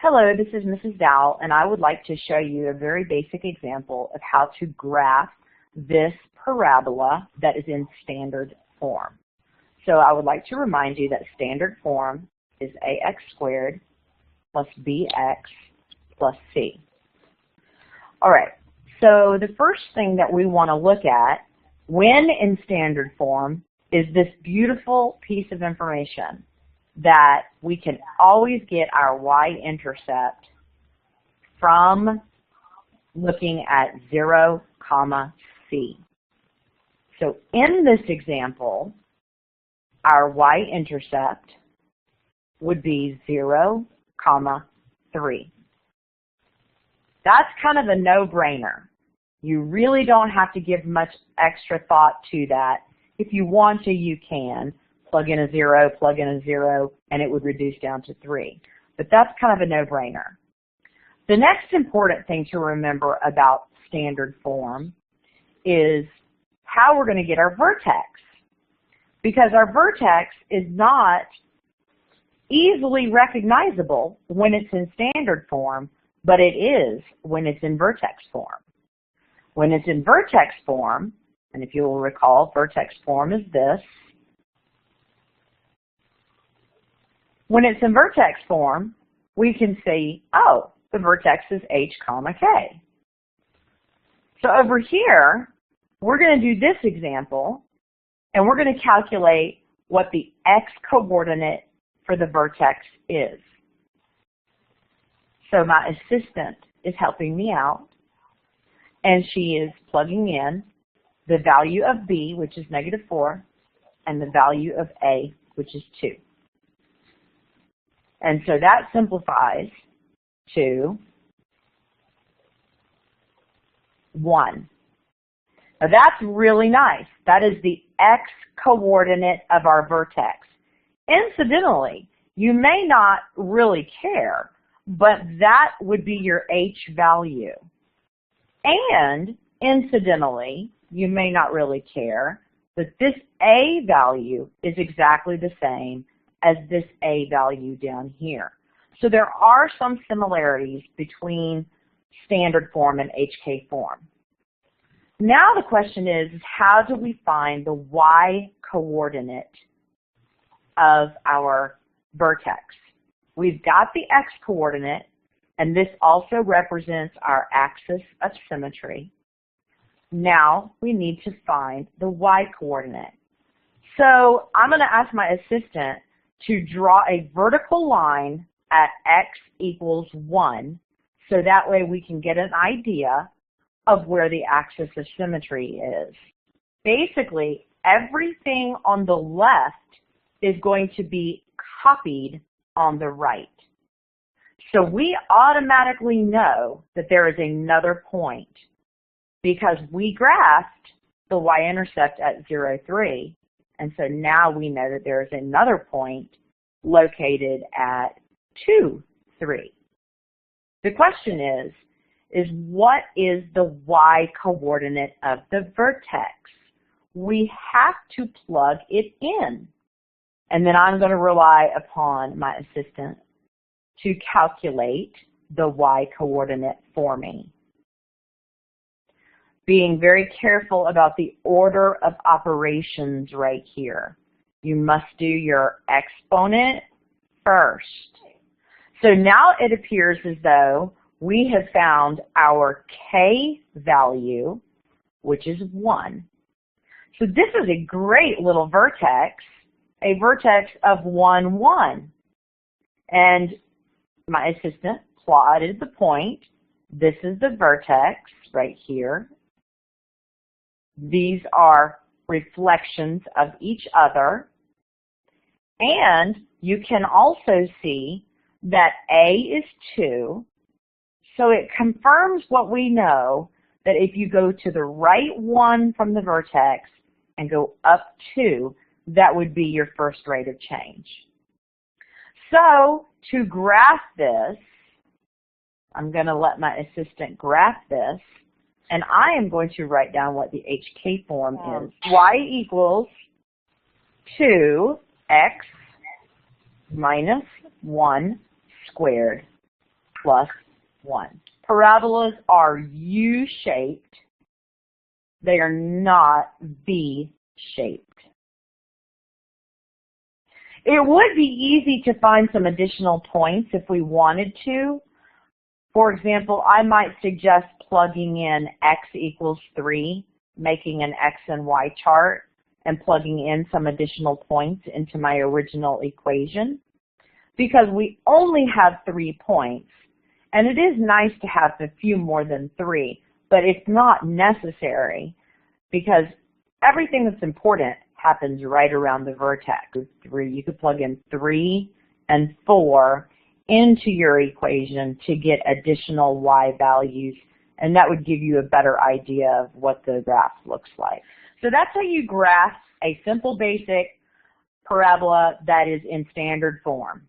Hello, this is Mrs. Dowell, and I would like to show you a very basic example of how to graph this parabola that is in standard form. So I would like to remind you that standard form is ax squared plus bx plus c. All right, so the first thing that we want to look at when in standard form is this beautiful piece of information that we can always get our y-intercept from looking at 0, c. So in this example, our y-intercept would be 0, 3. That's kind of a no-brainer. You really don't have to give much extra thought to that. If you want to, you can. Plug in a 0, plug in a 0, and it would reduce down to 3. But that's kind of a no-brainer. The next important thing to remember about standard form is how we're going to get our vertex. Because our vertex is not easily recognizable when it's in standard form, but it is when it's in vertex form. When it's in vertex form, and if you will recall, vertex form is this. When it's in vertex form, we can see, oh, the vertex is h, k. So over here, we're going to do this example, and we're going to calculate what the x-coordinate for the vertex is. So my assistant is helping me out, and she is plugging in the value of b, which is -4, and the value of a, which is 2. And so that simplifies to 1. Now that's really nice. That is the x-coordinate of our vertex. Incidentally, you may not really care, but that would be your h value. And incidentally, you may not really care, but this a value is exactly the same as this a value down here. So there are some similarities between standard form and HK form. Now the question is how do we find the y-coordinate of our vertex? We've got the x-coordinate, and this also represents our axis of symmetry. Now we need to find the y-coordinate. So I'm going to ask my assistant to draw a vertical line at x equals 1, so that way we can get an idea of where the axis of symmetry is. Basically, everything on the left is going to be copied on the right. So we automatically know that there is another point because we graphed the y-intercept at 0, 3. And so now we know that there is another point located at 2, 3. The question is what is the y-coordinate of the vertex? We have to plug it in. And then I'm going to rely upon my assistant to calculate the y-coordinate for me. Being very careful about the order of operations right here. You must do your exponent first. So now it appears as though we have found our k value, which is 1. So this is a great little vertex, a vertex of 1, 1. And my assistant plotted the point. This is the vertex right here. These are reflections of each other. And you can also see that A is 2. So it confirms what we know, that if you go to the right 1 from the vertex and go up 2, that would be your first rate of change. So to graph this, I'm going to let my assistant graph this. And I am going to write down what the HK form is. Y equals 2x minus 1 squared. plus 1. Parabolas are U-shaped. They are not V-shaped. It would be easy to find some additional points if we wanted to. For example, I might suggest plugging in x equals 3, making an x and y chart, and plugging in some additional points into my original equation. Because we only have 3 points, and it is nice to have a few more than 3, but it's not necessary because everything that's important happens right around the vertex. 3, you could plug in 3 and 4 into your equation to get additional y values, and that would give you a better idea of what the graph looks like. So that's how you graph a simple basic parabola that is in standard form.